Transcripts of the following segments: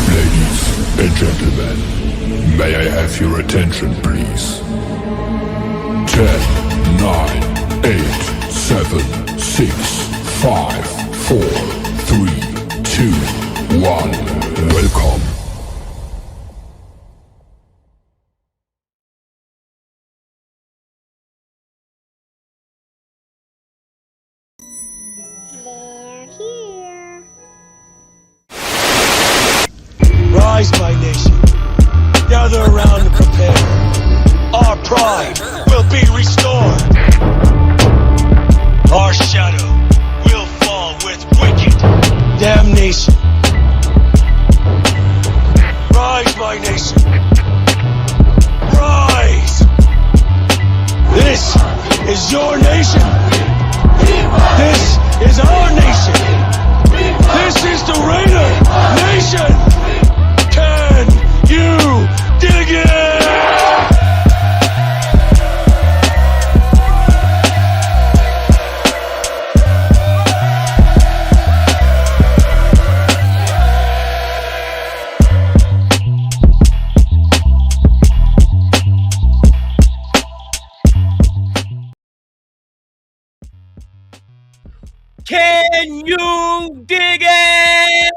Ladies and gentlemen, may I have your attention, please? 10, 9, 8, 7, 6, 5, 4, 3, 2, 1. Welcome. They're here. Rise, my nation. Gather around and prepare. Our pride will be restored. Our shadow will fall with wicked damnation. Rise, my nation. Rise. This is your nation. This is our nation. This is the Raider Nation. Can you dig it? Can you dig it?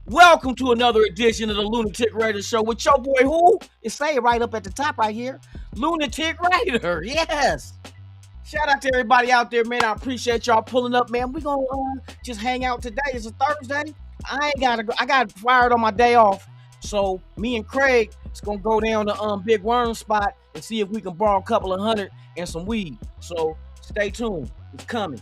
Welcome to another edition of the Lunatic Raider Show with your boy who? It's saying right up at the top right here, Lunatic Raider. Yes. Shout out to everybody out there, man. I appreciate y'all pulling up, man. We gonna just hang out today. It's a Thursday. I got fired on my day off. So me and Craig is gonna go down to Big Worm spot and see if we can borrow a couple of hundred and some weed. So stay tuned. It's coming.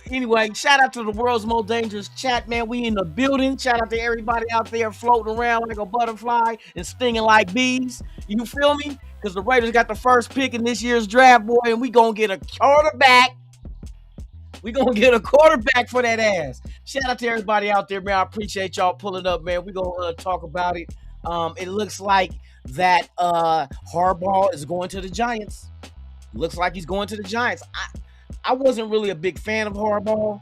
Anyway, shout out to the world's most dangerous chat, man. We in the building. Shout out to everybody out there floating around like a butterfly and stinging like bees. You feel me? Because the Raiders got the first pick in this year's draft, boy, and we gonna get a quarterback. We gonna get a quarterback for that ass. Shout out to everybody out there, man. I appreciate y'all pulling up, man. We gonna talk about it. It looks like that Harbaugh is going to the Giants. Looks like he's going to the Giants. I wasn't really a big fan of Harbaugh.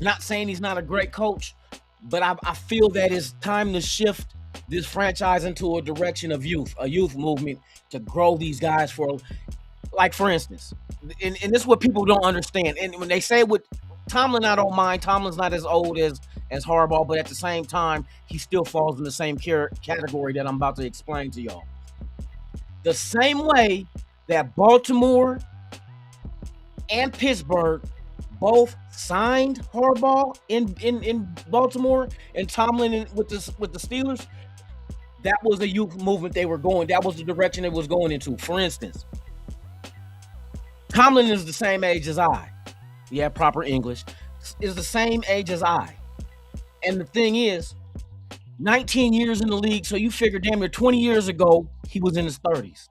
Not saying he's not a great coach, but I feel that it's time to shift this franchise into a direction of youth, a youth movement to grow these guys for, like, for instance, and this is what people don't understand. And when they say with Tomlin, I don't mind. Tomlin's not as old as Harbaugh, but at the same time, he still falls in the same category that I'm about to explain to y'all. The same way that Baltimore and Pittsburgh both signed Harbaugh in Baltimore and Tomlin with the Steelers, that was the youth movement they were going. That was the direction it was going into. For instance, Tomlin is the same age as I. Yeah, proper English. Is the same age as I. And the thing is, 19 years in the league, so you figure damn near 20 years ago, he was in his 30s.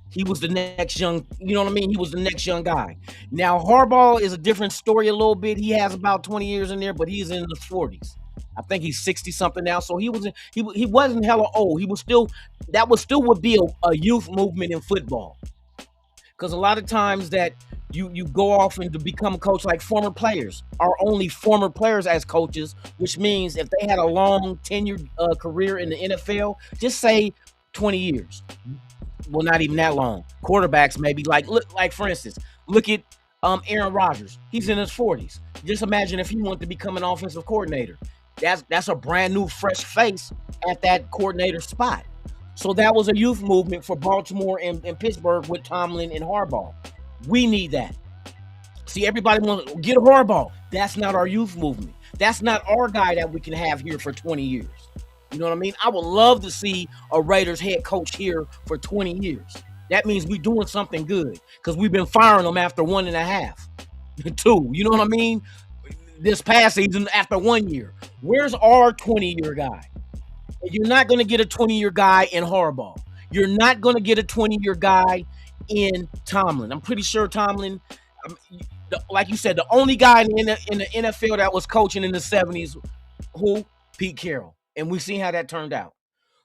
He was the next young, you know what I mean? He was the next young guy. Now, Harbaugh is a different story a little bit. He has about 20 years in there, but he's in his 40s. I think he's 60-something now. So he wasn't hella old. That would be a youth movement in football. Because a lot of times that you go off and to become a coach, like former players are only former players as coaches, which means if they had a long tenured career in the NFL, just say 20 years. Well, not even that long. Quarterbacks maybe like for instance, look at Aaron Rodgers. He's in his 40s. Just imagine if he wanted to become an offensive coordinator. That's a brand new fresh face at that coordinator spot. So that was a youth movement for Baltimore and Pittsburgh with Tomlin and Harbaugh. We need that. See, everybody wants to get a Harbaugh. That's not our youth movement. That's not our guy that we can have here for 20 years. You know what I mean? I would love to see a Raiders head coach here for 20 years. That means we're doing something good because we've been firing them after 1.5, 2. You know what I mean? This past season after 1 year. Where's our 20-year guy? You're not going to get a 20-year guy in Harbaugh. You're not going to get a 20-year guy in Tomlin. I'm pretty sure Tomlin, like you said, the only guy in the NFL that was coaching in the 70s, who? Pete Carroll. And we've seen how that turned out.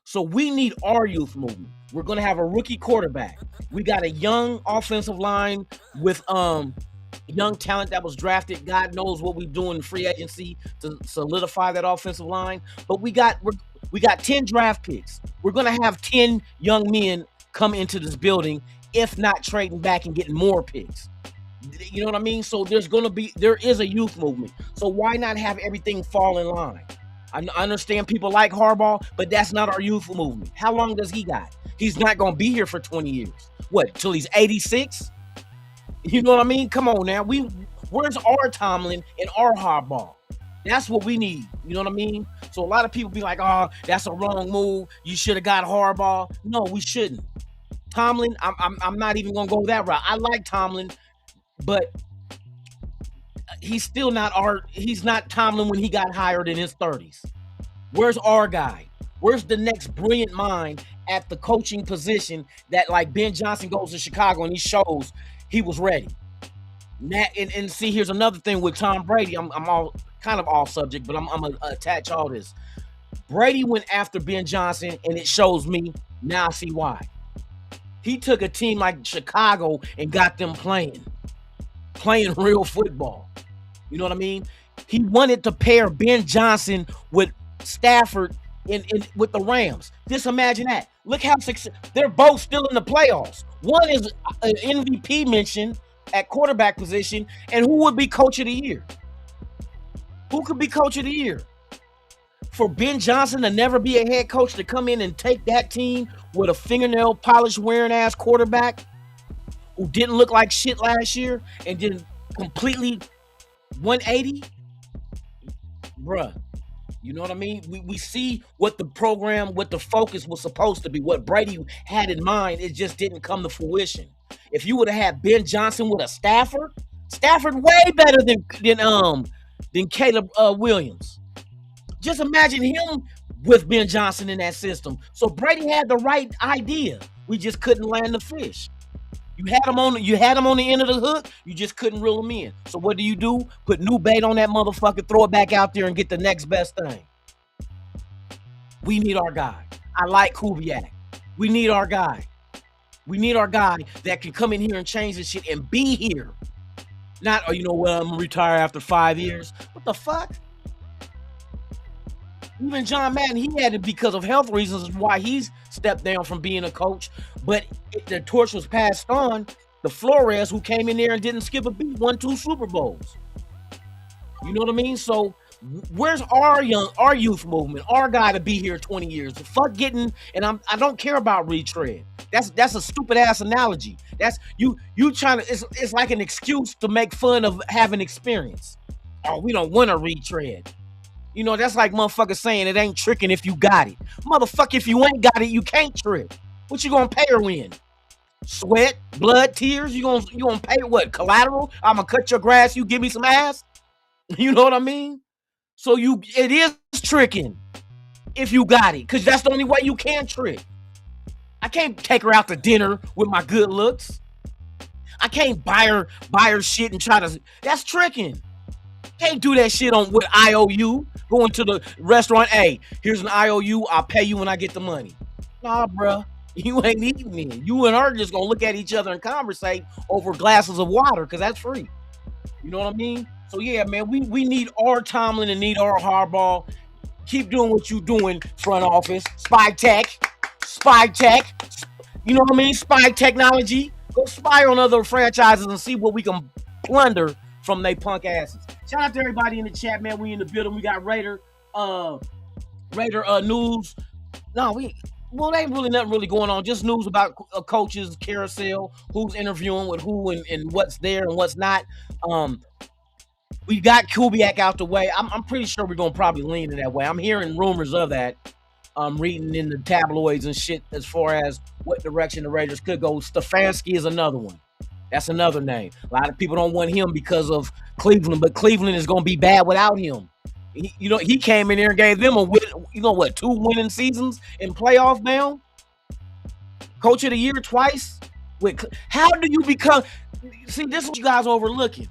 So we need our youth movement. We're going to have a rookie quarterback. We got a young offensive line with young talent that was drafted. God knows what we do in free agency to solidify that offensive line. But we got 10 draft picks. We're gonna have 10 young men come into this building, if not trading back and getting more picks. You know what I mean? So there is a youth movement. So why not have everything fall in line? I understand people like Harbaugh, but that's not our youth movement. How long does he got? He's not gonna be here for 20 years. What, till he's 86? You know what I mean? Come on now. Where's our Tomlin and our Harbaugh? That's what we need. You know what I mean? So a lot of people be like, oh, that's a wrong move. You should have got Harbaugh. No, we shouldn't. Tomlin, I'm not even gonna go that route. I like Tomlin, but he's not Tomlin when he got hired in his 30s. Where's our guy? Where's the next brilliant mind at the coaching position that, like, Ben Johnson goes to Chicago and he shows he was ready? And see, here's another thing with Tom Brady. I'm all kind of off subject, but I'm gonna attach all this. Brady went after Ben Johnson, and it shows me now. I see why. He took a team like Chicago and got them playing real football. You know what I mean? He wanted to pair Ben Johnson with Stafford with the Rams. Just imagine that. Look how they're both still in the playoffs. One is an MVP mention at quarterback position, and who would be coach of the year? Who could be coach of the year? For Ben Johnson to never be a head coach, to come in and take that team with a fingernail polish wearing ass quarterback who didn't look like shit last year and did completely 180, bruh. You know what I mean? We see what the program, what the focus was supposed to be, what Brady had in mind. It just didn't come to fruition. If you would have had Ben Johnson with a Stafford way better than Caleb Williams. Just imagine him with Ben Johnson in that system. So Brady had the right idea. We just couldn't land the fish. You had him on the end of the hook. You just couldn't reel him in. So what do? Put new bait on that motherfucker, throw it back out there, and get the next best thing. We need our guy. I like Kubiak. We need our guy. We need our guy that can come in here and change this shit and be here. Not, oh, you know what, I'm gonna retire after 5 years. What the fuck? Even John Madden, he had it because of health reasons why he's stepped down from being a coach. But the torch was passed on. The Flores, who came in there and didn't skip a beat, won 2 Super Bowls. You know what I mean? So where's our youth movement? Our guy to be here 20 years. Fuck getting, and I don't care about retread. That's a stupid ass analogy. That's you trying to. It's like an excuse to make fun of having experience. Oh, we don't want to retread. You know, that's like motherfuckers saying it ain't tricking if you got it. Motherfucker, if you ain't got it, you can't trick. What you gonna pay her in? Sweat, blood, tears? You gonna pay what? Collateral? I'm gonna cut your grass, you give me some ass? You know what I mean? So it is tricking if you got it, because that's the only way you can trick. I can't take her out to dinner with my good looks. I can't buy her shit and try to. That's tricking. Can't do that shit with IOU. Going to the restaurant, hey, here's an IOU. I'll pay you when I get the money. Nah, bruh. You ain't eating me. You and her just gonna look at each other and conversate over glasses of water, because that's free. You know what I mean? So yeah, man, we need our Tomlin and need our Harbaugh. Keep doing what you doing, front office. Spy tech. You know what I mean? Spy technology. Go spy on other franchises and see what we can plunder from they punk asses. Shout out to everybody in the chat, man. We in the building. We got Raider news. No, there ain't really nothing really going on. Just news about coaches, carousel, who's interviewing with who and what's there and what's not. We got Kubiak out the way. I'm pretty sure we're gonna probably lean in that way. I'm hearing rumors of that. I'm reading in the tabloids and shit as far as what direction the Raiders could go. Stefanski is another one. That's another name. A lot of people don't want him because of Cleveland, but Cleveland is going to be bad without him. He came in there and gave them 2 winning seasons in playoff bound. Coach of the year twice. How do you become? See, this is what you guys overlooking.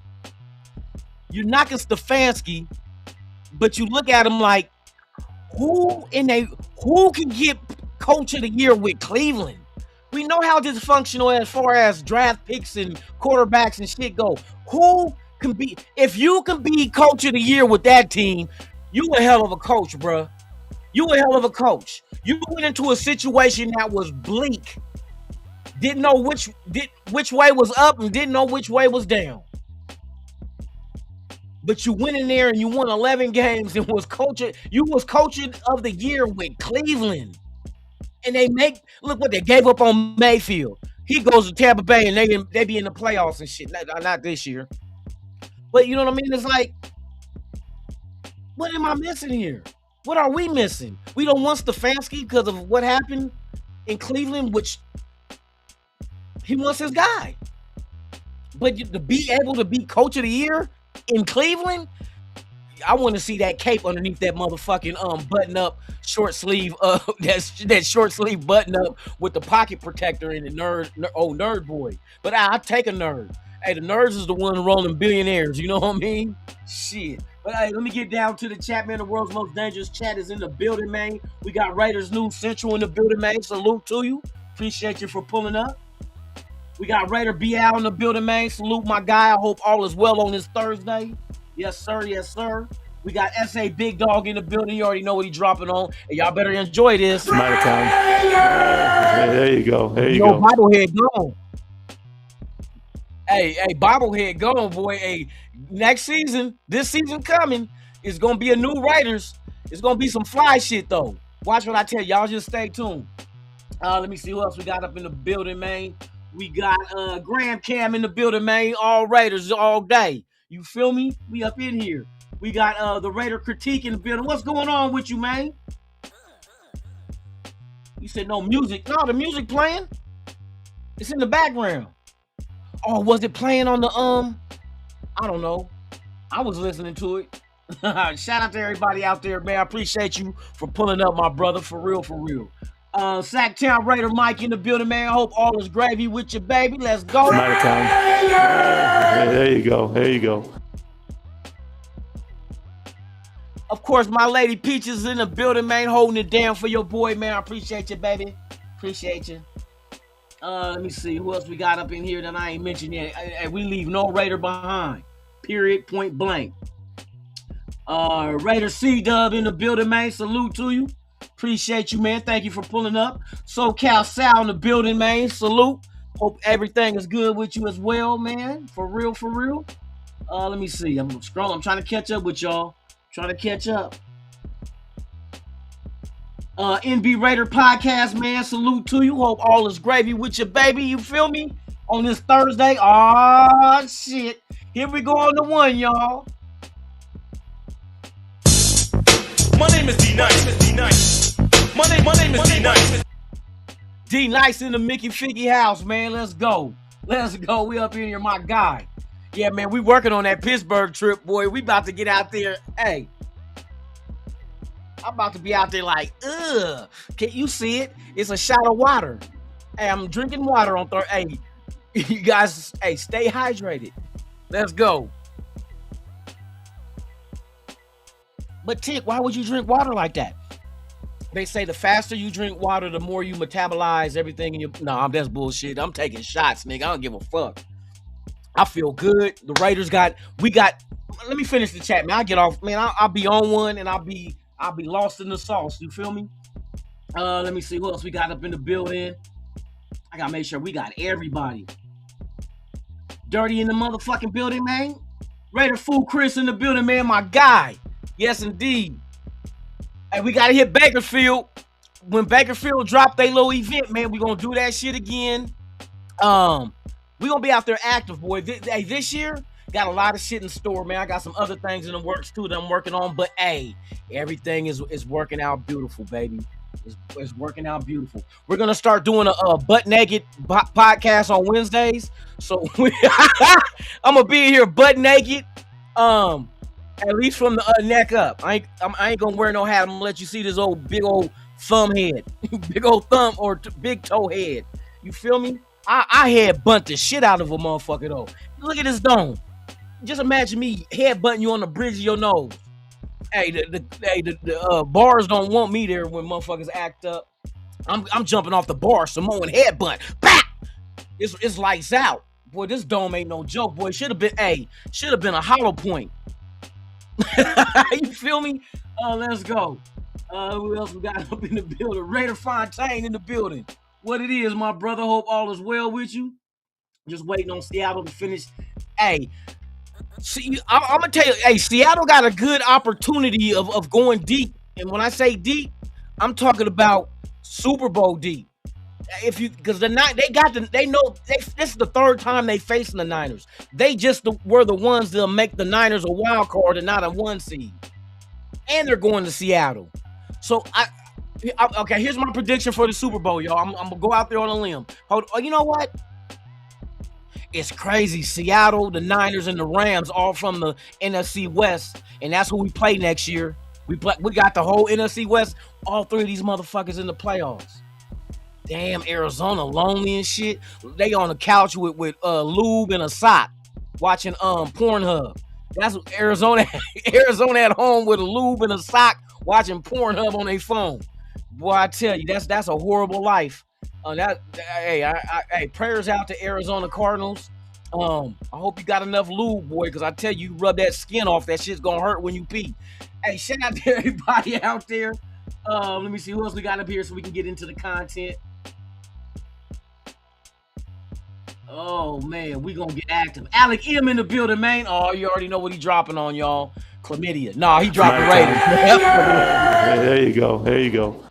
You're knocking Stefanski, but you look at him like, who can get coach of the year with Cleveland? We know how dysfunctional as far as draft picks and quarterbacks and shit go. Who can be, if you can be coach of the year with that team, you a hell of a coach, bruh. You a hell of a coach. You went into a situation that was bleak. Didn't know which way was up and didn't know which way was down. But you went in there and you won 11 games and was coaching. You was coaching of the year with Cleveland. And look what they gave up on Mayfield. He goes to Tampa Bay and they be in the playoffs and shit. Not this year. But you know what I mean? It's like, what am I missing here? What are we missing? We don't want Stefanski because of what happened in Cleveland, which he wants his guy. But to be able to be coach of the year in Cleveland, I want to see that cape underneath that motherfucking button up short sleeve that short sleeve button up with the pocket protector and the nerd boy. But I take a nerd. Hey, the nerds is the one rolling billionaires. You know what I mean? Shit. But hey, let me get down to the chat, man. The world's most dangerous chat is in the building, man. We got Raiders News Central in the building, man. Salute to you. Appreciate you for pulling up. We got Raider BL in the building, man. Salute my guy. I hope all is well on this Thursday. Yes, sir. Yes, sir. We got SA Big Dog in the building. You already know what he's dropping on. And y'all better enjoy this. Might have time. There you go. There you go. Bobblehead gone. Hey, Bobblehead gone, boy. Hey, next season, this season coming, is going to be a new Raiders. It's going to be some fly shit, though. Watch what I tell y'all. Just stay tuned. Let me see who else we got up in the building, man. We got Graham Cam in the building, man. All Raiders all day. You feel me? We up in here. We got the Raider Critique in the building. What's going on with you, man? You said no music. No, the music playing. It's in the background. Oh, was it playing on the I don't know. I was listening to it. Shout out to everybody out there, man. I appreciate you for pulling up, my brother. For real, for real. Sacktown Raider Mike in the building, man. I hope all is gravy with your baby. Let's go. Might have time. There you go. There you go. Of course, my lady Peaches in the building, man, holding it down for your boy, man. I appreciate you, baby. Appreciate you. Let me see who else we got up in here that I ain't mentioned yet. We leave no Raider behind. Period. Point blank. Raider C-Dub in the building, man. Salute to you. Appreciate you, man. Thank you for pulling up. SoCal Sal in the building, man. Salute. Hope everything is good with you as well, man. For real, for real. Let me see. I'm scrolling. I'm trying to catch up with y'all. Trying to catch up. NB Raider Podcast, man. Salute to you. Hope all is gravy with your baby. You feel me? On this Thursday. Oh, shit. Here we go on the one, y'all. My name is D-Nice. My name is D-Nice. D-Nice in the Mickey Figgy house, man. Let's go. Let's go. We up in here, my guy. Yeah, man, we working on that Pittsburgh trip, boy. We about to get out there. Hey, I'm about to be out there like, ugh. Can't you see it? It's a shot of water. Hey, I'm drinking water on Thursday. Hey, you guys, hey, stay hydrated. Let's go. But Tick, why would you drink water like that? They say the faster you drink water, the more you metabolize everything in your... No, that's bullshit. I'm taking shots, nigga. I don't give a fuck. I feel good. The Raiders let me finish the chat, man. I get off, man. I'll be on one and I'll be lost in the sauce. You feel me? Let me see who else we got up in the building. I gotta make sure we got everybody. Dirty in the motherfucking building, man. Raider Fool Chris in the building, man. My guy. Yes, indeed. Hey, we gotta hit Bakersfield. When Bakersfield drop their little event, man, we gonna do that shit again. We gonna be out there active, boy. This year, got a lot of shit in store, man. I got some other things in the works too that I'm working on, but hey, everything is working out beautiful, baby. It's working out beautiful. We're gonna start doing a butt naked podcast on Wednesdays. So I'm gonna be here butt naked, at least from the neck up. I ain't gonna wear no hat. I'm gonna let you see this big old thumb head, big old thumb or big toe head. You feel me? I head bunt the shit out of a motherfucker though. Look at this dome. Just imagine me head butting you on the bridge of your nose. Hey, the bars don't want me there when motherfuckers act up. I'm jumping off the bar, Samoan headbutt. Bah! It's lights out. Boy, this dome ain't no joke, boy. Should have been a hollow point. You feel me? Let's go. Who else we got up in the building? Raider Fontaine in the building. What it is, my brother. Hope all is well with you. Just waiting on Seattle to finish. Hey, see, I'm gonna tell you, hey, Seattle got a good opportunity of going deep. And when I say deep, I'm talking about Super Bowl deep. Because they know this is the third time they facing the Niners. They just were the ones that'll make the Niners a wild card and not a 1 seed. And they're going to Seattle. So okay, here's my prediction for the Super Bowl, y'all. I'm gonna go out there on a limb. You know what? It's crazy. Seattle, the Niners, and the Rams all from the NFC West, and that's who we play next year. We got the whole NFC West. All three of these motherfuckers in the playoffs. Damn, Arizona lonely and shit. They on the couch with lube and a sock, watching Pornhub. That's what Arizona at home with a lube and a sock, watching Pornhub on their phone. Boy, I tell you, that's a horrible life. Hey, prayers out to Arizona Cardinals. I hope you got enough lube, boy, because I tell you, rub that skin off, that shit's gonna hurt when you pee. Hey, shout out to everybody out there. Let me see who else we got up here so we can get into the content. Oh man, we gonna get active. Alec M in the building, man. Oh, you already know what he dropping on, y'all. Chlamydia. No, he dropping Raiders. There you go. There you go.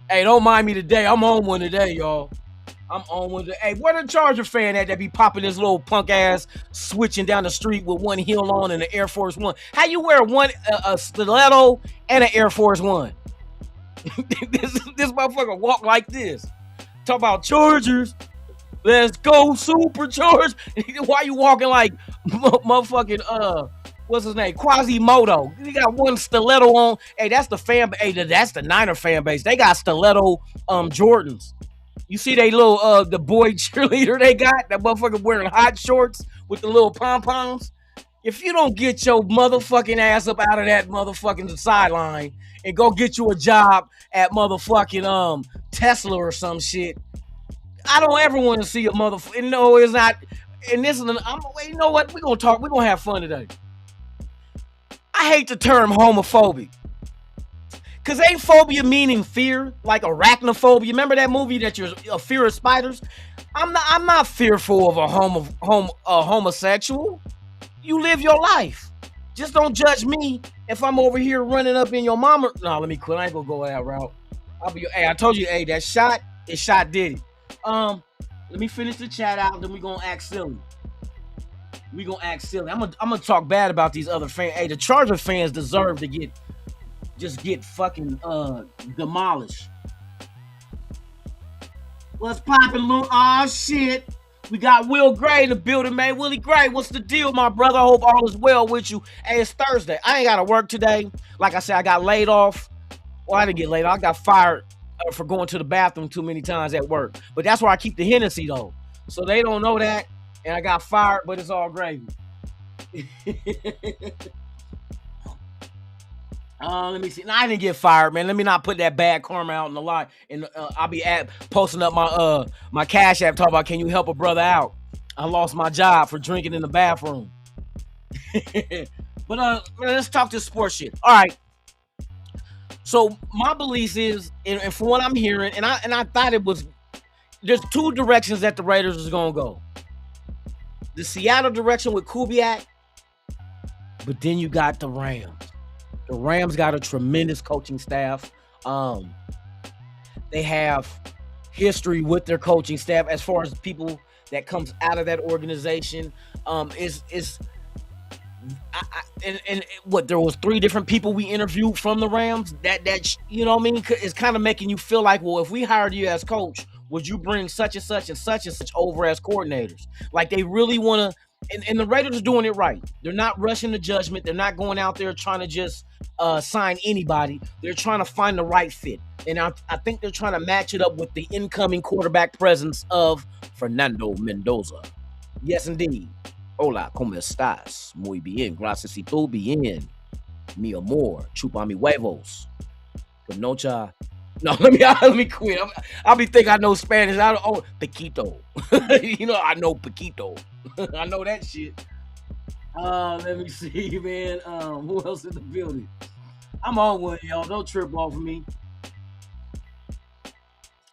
Hey, don't mind me today. I'm on one today, y'all. I'm on one today. Hey, where the Charger fan at that be popping this little punk ass switching down the street with one heel on and an Air Force One? How you wear a stiletto and an Air Force One? this motherfucker walk like this. Talk about Chargers. Let's go supercharged. Why you walking like motherfucking what's his name? Quasimodo. He got one stiletto on. Hey, that's the fan. Hey, that's the Niner fan base. They got stiletto Jordans. You see they little the boy cheerleader they got? That motherfucker wearing hot shorts with the little pom-poms. If you don't get your motherfucking ass up out of that motherfucking sideline and go get you a job at motherfucking Tesla or some shit, I don't ever want to see a motherfucker. No, it's not. And this is you know what? We're gonna have fun today. I hate the term homophobic. Cause ain't phobia meaning fear, like arachnophobia? Remember that movie that you're a fear of spiders? I'm not fearful of a homosexual. You live your life. Just don't judge me if I'm over here running up in your mama. No, let me quit. I ain't gonna go that route. Hey, I told you, hey, that shot did it. Let me finish the chat out, then we gonna act silly. I'm gonna talk bad about these other fans. Hey, the Charger fans deserve to get fucking demolished. What's poppin', Luke? Oh shit. We got Will Gray in the building, man. Willie Gray, what's the deal, my brother? I hope all is well with you. Hey, it's Thursday. I ain't gotta work today. Like I said, I got laid off. Well, I didn't get laid off. I got fired for going to the bathroom too many times at work. But that's where I keep the Hennessy, though. So they don't know that. And I got fired, but it's all gravy. Let me see. No, I didn't get fired, man. Let me not put that bad karma out in the line. And I'll be posting up my Cash App talking about, can you help a brother out? I lost my job for drinking in the bathroom. But let's talk this sports shit. All right. So my belief is, and from what I'm hearing, and I thought it was, there's two directions that the Raiders is gonna go. The Seattle direction with Kubiak, but then you got the Rams. The Rams got a tremendous coaching staff. They have history with their coaching staff as far as people that comes out of that organization. What, there was 3 different people we interviewed from the Rams that you know what I mean, it's kind of making you feel like, well, if we hired you as coach, would you bring such and such and such and such over as coordinators? Like, they really want to, and the Raiders are doing it right. They're not rushing to judgment. They're not going out there trying to just sign anybody. They're trying to find the right fit. And I think they're trying to match it up with the incoming quarterback presence of Fernando Mendoza. Yes, indeed. Hola, ¿cómo estás? Muy bien, gracias y tú bien. Mi amor, chupa mi huevos. Good noche, No, let me quit. I'll be thinking I know Spanish. I don't. Oh, Paquito. You know, I know Paquito. I know that shit. Let me see, man. Who else in the building? I'm on one, y'all. Don't trip off of me.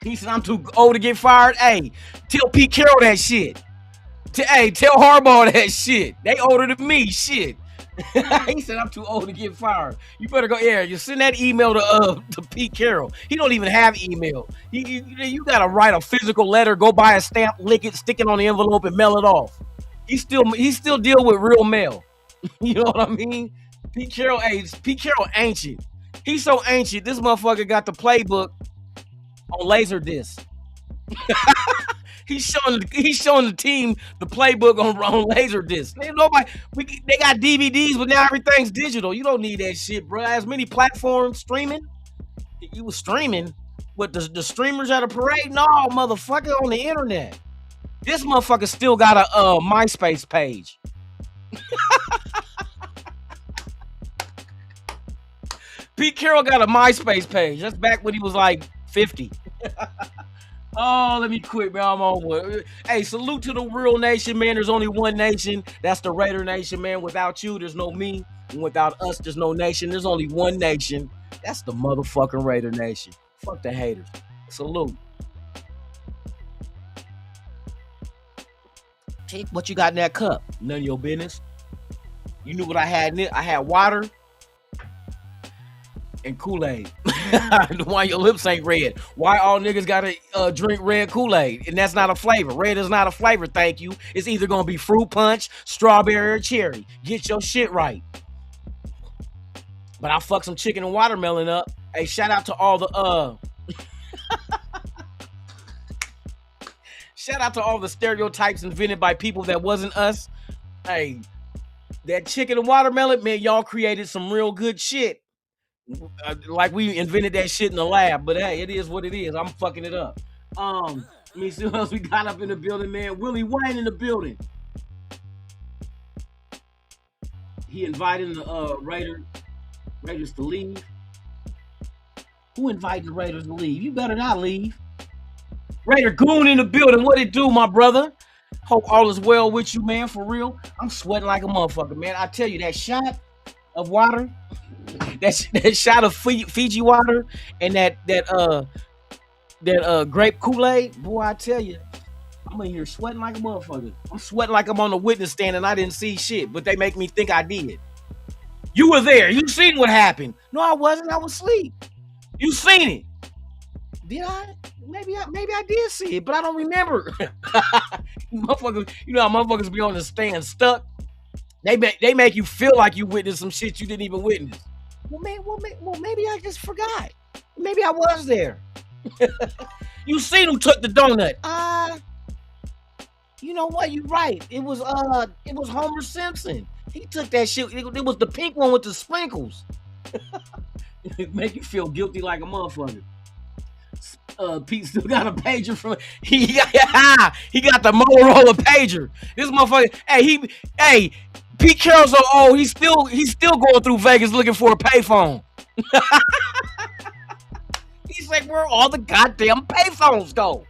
He said I'm too old to get fired. Hey, tell Pete Carroll that shit. Hey, tell Harbaugh that shit. They older than me. Shit. He said I'm too old to get fired. You better go. Yeah, you send that email to Pete Carroll. He don't even have email. You gotta write a physical letter, go buy a stamp, lick it, stick it on the envelope, and mail it off. He still deal with real mail. You know what I mean? Pete Carroll ancient. He's so ancient. This motherfucker got the playbook on Laserdisc. He's showing the team the playbook on Laserdisc. They got DVDs, but now everything's digital. You don't need that shit, bro. As many platforms streaming. You was streaming with the streamers at a parade? No, motherfucker, on the internet. This motherfucker still got a MySpace page. Pete Carroll got a MySpace page. That's back when he was like 50. Oh, let me quit, man. I'm on one. Hey, salute to the real nation, man. There's only one nation. That's the Raider Nation, man. Without you, there's no me. And without us, there's no nation. There's only one nation. That's the motherfucking Raider Nation. Fuck the haters. Salute. Take what you got in that cup. None of your business. You knew what I had in it. I had water and Kool-Aid. Why your lips ain't red? Why all niggas gotta drink red Kool-Aid? And that's not a flavor. Red is not a flavor, thank you. It's either gonna be fruit punch, strawberry, or cherry. Get your shit right. But I fucked some chicken and watermelon up. Hey, shout out to all the shout out to all the stereotypes invented by people that wasn't us. Hey, that chicken and watermelon, man, y'all created some real good shit. Like we invented that shit in the lab, but hey, it is what it is. I'm fucking it up. Let me see what else we got up in the building, man. Willie Wayne in the building. He invited the Raiders to leave. Who invited the Raiders to leave? You better not leave. Raider Goon in the building. What it do, my brother? Hope all is well with you, man. For real. I'm sweating like a motherfucker, man. I tell you, that shot of water, that shot of Fiji water, and that grape Kool-Aid, boy, I tell you, I'm in here sweating like a motherfucker. I'm sweating like I'm on the witness stand and I didn't see shit, but they make me think I did. You were there. You seen what happened. No, I wasn't. I was asleep. You seen it. Did I? Maybe I did see it, but I don't remember. Motherfuckers, you know how motherfuckers be on the stand stuck? They make you feel like you witnessed some shit you didn't even witness. Well, maybe I just forgot. Maybe I was there. You seen who took the donut? You know what? You're right. It was Homer Simpson. He took that shit. It was the pink one with the sprinkles. It make you feel guilty like a motherfucker. Pete still got a pager from he got the Motorola pager. This motherfucker, hey, Pete Carroll's so old, he's still going through Vegas looking for a payphone. He's like, where all the goddamn payphones go?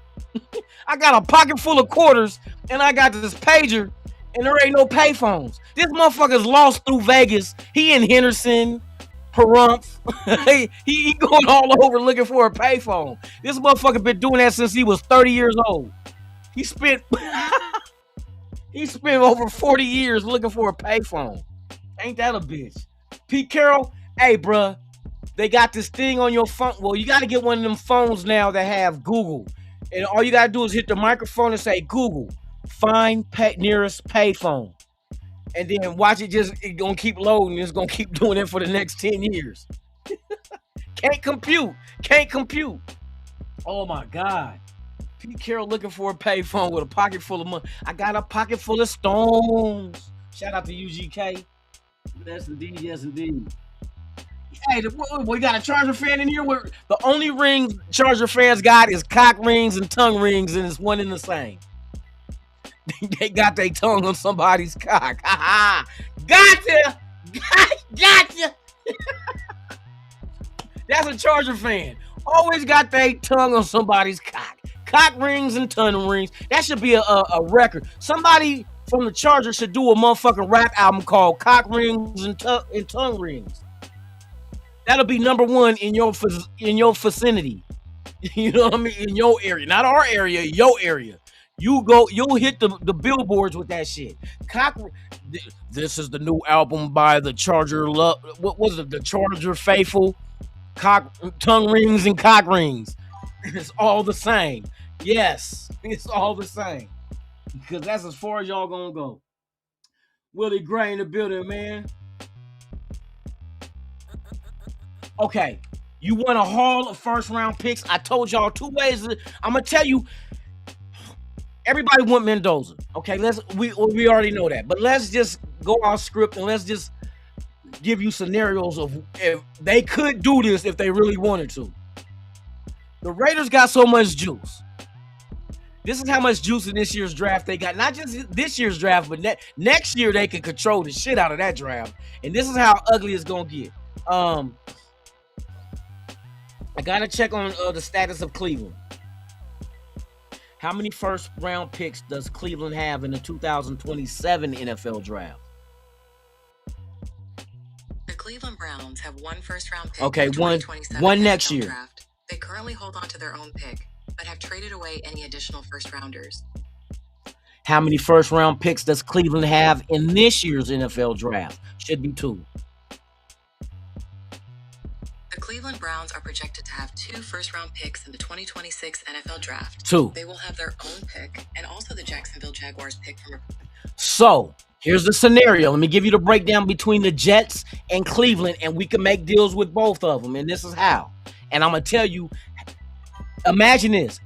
I got a pocket full of quarters and I got this pager and there ain't no payphones. This motherfucker's lost through Vegas. He in Henderson, Pahrump. he going all over looking for a payphone. This motherfucker been doing that since he was 30 years old. He spent over 40 years looking for a payphone. Ain't that a bitch? Pete Carroll, hey, bruh, they got this thing on your phone. Well, you got to get one of them phones now that have Google. And all you got to do is hit the microphone and say, Google, find nearest payphone. And then watch it gonna keep loading. It's gonna keep doing it for the next 10 years. Can't compute. Oh my God. Pete Carroll looking for a payphone with a pocket full of money. I got a pocket full of stones. Shout out to UGK. Yes indeed, yes indeed. Hey, we got a Charger fan in here. The only ring Charger fans got is cock rings and tongue rings, and it's one and the same. They got their tongue on somebody's cock. Gotcha. That's a Charger fan. Always got their tongue on somebody's cock. Cock rings and tongue rings. That should be a record. Somebody from the Chargers should do a motherfucking rap album called Cock Rings and Tongue Rings. That'll be #1 in your vicinity. You know what I mean? In your area. Not our area, your area. You'll hit the billboards with that shit. This is the new album by the Charger Love. What was it? The Charger Faithful. Tongue rings and cock rings. It's all the same. Yes, it's all the same. Because that's as far as y'all gonna go. Willie Gray in the building, man. Okay, you want a haul of first round picks? I told y'all 2 ways. I'm gonna tell you. Everybody want Mendoza. Okay, we already know that. But let's just go off script and let's just give you scenarios of if they could do this if they really wanted to. The Raiders got so much juice. This is how much juice in this year's draft they got. Not just this year's draft, but next year they can control the shit out of that draft. And this is how ugly it's gonna get. I gotta check on the status of Cleveland. How many first round picks does Cleveland have in the 2027 NFL draft? The Cleveland Browns have 1 first round pick. Okay, in the 2027 one next NFL year. Draft. They currently hold on to their own pick, but have traded away any additional first rounders. How many first round picks does Cleveland have in this year's NFL draft? Should be 2. The Cleveland Browns are projected to have 2 first round picks in the 2026 NFL Draft. 2. They will have their own pick and also the Jacksonville Jaguars pick from. So here's the scenario. Let me give you the breakdown between the Jets and Cleveland, and we can make deals with both of them. And this is how. And I'm gonna tell you. Imagine this.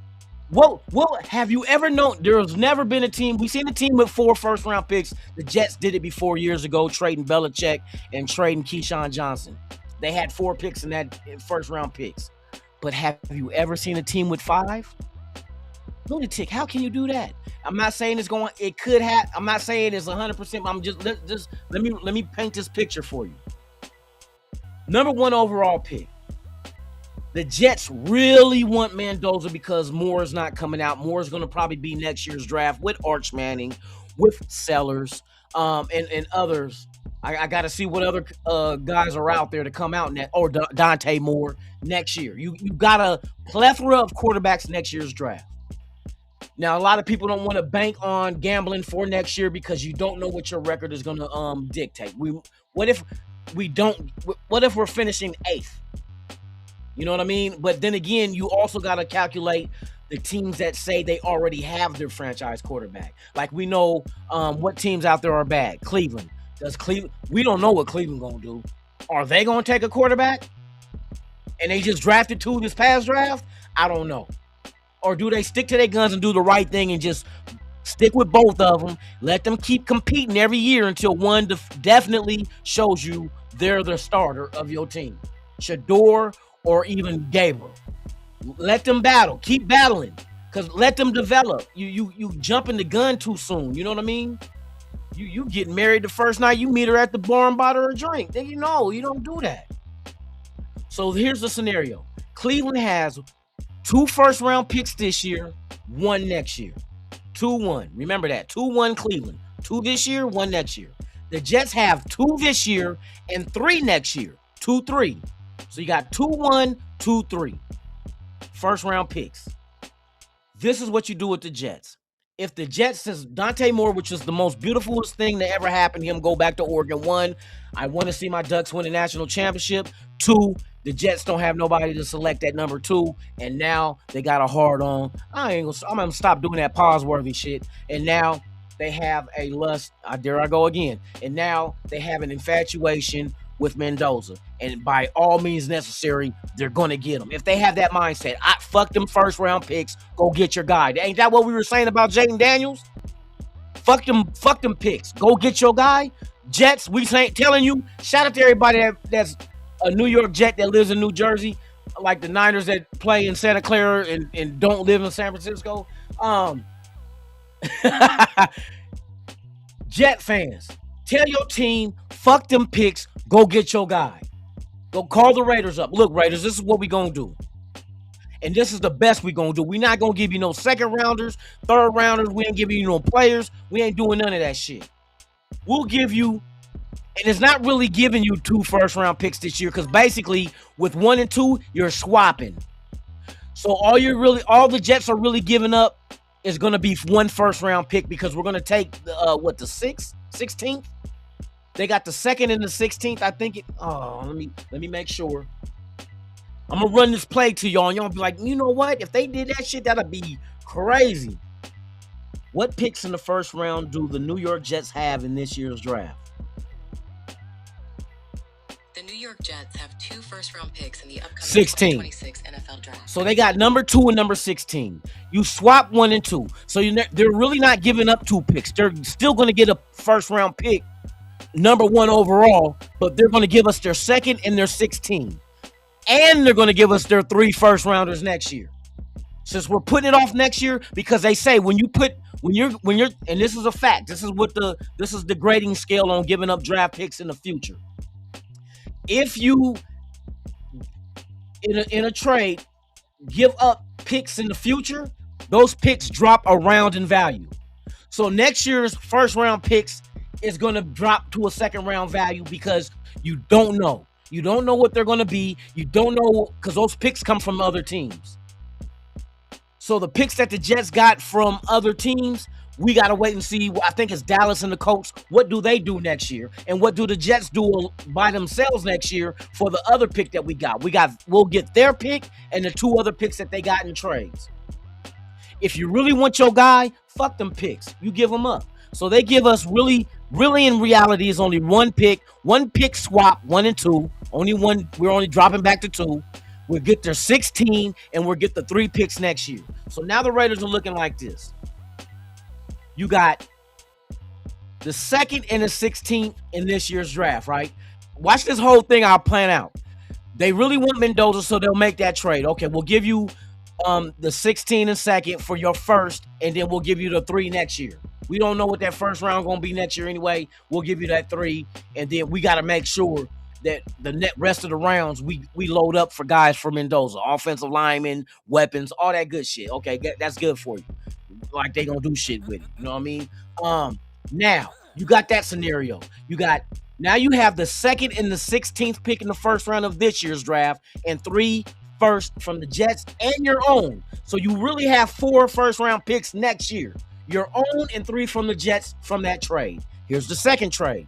What have you ever known? There's never been a team. We've seen a team with 4 first round picks. The Jets did it before years ago, trading Belichick and trading Keyshawn Johnson. They had 4 picks in that first round picks. But have you ever seen a team with 5? Lunatic, how can you do that? I'm not saying it could have. I'm not saying it's 100%. But I'm just let me paint this picture for you. #1 overall pick. The Jets really want Mendoza because Moore is not coming out. Moore is going to probably be next year's draft with Arch Manning, with Sellers, and others. I got to see what other guys are out there to come out or Dante Moore next year. You got a plethora of quarterbacks next year's draft. Now, a lot of people don't want to bank on gambling for next year because you don't know what your record is going to dictate. What if we're finishing 8th? You know what I mean? But then again, you also got to calculate the teams that say they already have their franchise quarterback. Like we know what teams out there are bad. Cleveland. We don't know what Cleveland gonna do. Are they gonna take a quarterback? And they just drafted 2 this past draft? I don't know. Or do they stick to their guns and do the right thing and just stick with both of them? Let them keep competing every year until one definitely shows you they're the starter of your team. Shador or even Gabriel. Let them battle. Keep battling. Because let them develop. You jumping the gun too soon. You know what I mean? You get married the first night you meet her at the bar and buy her a drink. Then you don't do that. So here's the scenario. Cleveland has 2 first round picks this year, 1 next year. 2-1. Remember that. 2-1 Cleveland. 2 this year, 1 next year. The Jets have 2 this year and 3 next year. 2-3. So you got 2-1, 2-3. First round picks. This is what you do with the Jets. If the Jets says Dante Moore, which is the most beautifulest thing that ever happened, him go back to Oregon. 1, I want to see my Ducks win a national championship. 2, the Jets don't have nobody to select at number 2, and now they got a hard on. I'm gonna stop doing that pause-worthy shit. And now they have a lust. There I go again. And now they have an infatuation with Mendoza. And by all means necessary, they're going to get him. If they have that mindset, fuck them first round picks, go get your guy. Ain't that what we were saying about Jaden Daniels? Fuck them picks. Go get your guy. Jets, telling you, shout out to everybody that's a New York Jet that lives in New Jersey, like the Niners that play in Santa Clara and don't live in San Francisco. Jet fans, tell your team, fuck them picks, go get your guy. Go call the Raiders up. Look, Raiders, this is what we gonna do. And this is the best we're gonna do. We're not gonna give you no second rounders, third rounders. We ain't giving you no players. We ain't doing none of that shit. We'll give you, and it's not really giving you 2 first-round picks this year, because basically with 1 and 2, you're swapping. So all the Jets are really giving up is gonna be 1 first-round pick, because we're gonna take the 16th. They got the 2nd and the 16th. I think it. Oh, let me make sure. I'm gonna run this play to y'all, and y'all be like, you know what? If they did that shit, that'd be crazy. What picks in the first round do the New York Jets have in this year's draft? The New York Jets have 2 first-round picks in the upcoming 16. 2026 NFL Draft. So they got number 2 and number 16. You swap 1 and 2. So they're really not giving up 2 picks. They're still going to get a first-round pick, number 1 overall, but they're going to give us their 2nd and their 16. And they're going to give us their 3 first-rounders next year. Since we're putting it off next year, because they say when you're, and this is a fact, this is the grading scale on giving up draft picks in the future. If you in a trade give up picks in the future, those picks drop around in value. So next year's first round picks is going to drop to a second round value, because you don't know. You don't know what they're going to be. You don't know, because those picks come from other teams. So the picks that the Jets got from other teams, we got to wait and see. I think it's Dallas and the Colts. What do they do next year? And what do the Jets do by themselves next year for the other pick that we got? We'll get their pick and the 2 other picks that they got in trades. If you really want your guy, fuck them picks. You give them up. So they give us really in reality is only 1 pick swap, 1 and 2. Only 1. We're only dropping back to 2. We'll get their 16 and we'll get the 3 picks next year. So now the Raiders are looking like this. You got the 2nd and the 16th in this year's draft, right? Watch this whole thing I'll plan out. They really want Mendoza, so they'll make that trade. Okay, we'll give you the 16 and 2nd for your first, and then we'll give you the 3 next year. We don't know what that first round going to be next year anyway. We'll give you that 3, and then we got to make sure that the rest of the rounds we load up for guys for Mendoza, offensive linemen, weapons, all that good shit. Okay, that's good for you. Like they gonna do shit with it. You know what I mean? Now you got that scenario. Now you have the 2nd and the 16th pick in the first round of this year's draft, and 3 first from the Jets and your own. So you really have 4 first round picks next year. Your own and 3 from the Jets from that trade. Here's the second trade.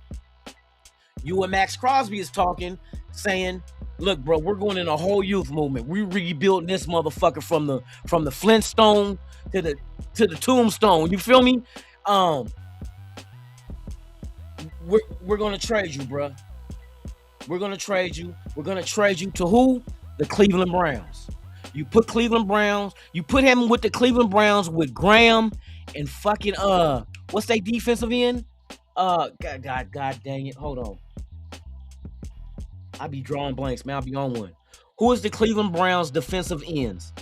You and Max Crosby is talking, saying, look, bro, we're going in a whole youth movement. We rebuilding this motherfucker from the Flintstone to the tombstone. You feel me? We're gonna trade you, bro. We're gonna trade you. We're gonna trade you to who? The Cleveland Browns. You put him with the Cleveland Browns with Graham and fucking what's their defensive end? God dang it. Hold on. I be drawing blanks, man. I'll be on one. Who is the Cleveland Browns defensive ends?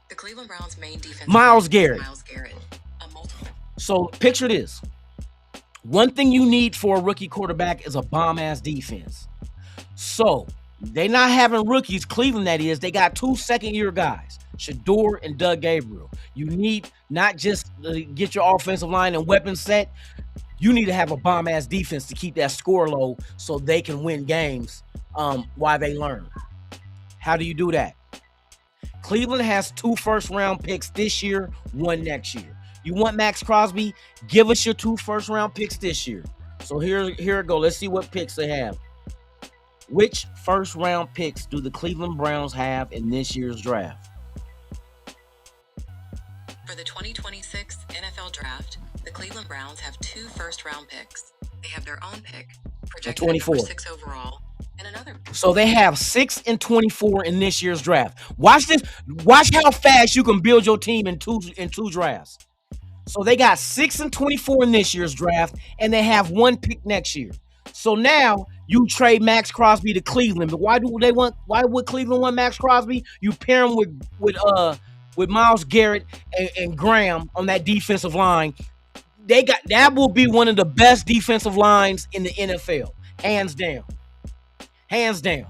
The Cleveland Browns' main defense. Myles Garrett. Myles Garrett. A multiple. So picture this. One thing you need for a rookie quarterback is a bomb-ass defense. So they not having rookies, Cleveland that is. They got 2 second-year guys, Shador and Doug Gabriel. You need not just to get your offensive line and weapons set. You need to have a bomb-ass defense to keep that score low so they can win games while they learn. How do you do that? Cleveland has 2 first-round picks this year, 1 next year. You want Max Crosby? Give us your 2 first-round picks this year. So here it go. Let's see what picks they have. Which first-round picks do the Cleveland Browns have in this year's draft? For the 2026 NFL Draft, the Cleveland Browns have 2 first-round picks. They have their own pick, projected at 24. number 6 overall, and another. So they have 6 and 24 in this year's draft. Watch this. Watch how fast you can build your team in two drafts. So they got 6 and 24 in this year's draft, and they have 1 pick next year. So now you trade Max Crosby to Cleveland. But why would Cleveland want Max Crosby? You pair him with Myles Garrett and Graham on that defensive line. That will be one of the best defensive lines in the NFL. Hands down. Hands down.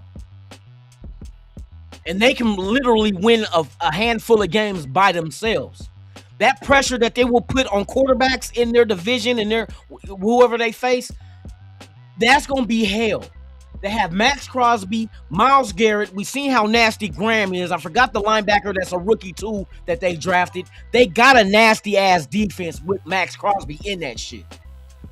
and they can literally win a handful of games by themselves. That pressure that they will put on quarterbacks in their division and their whoever they face, that's gonna be hell. They have Max Crosby, Myles Garrett. We seen how nasty Graham is. I forgot the linebacker that's a rookie too that they drafted. They got a nasty ass defense with Max Crosby in that shit.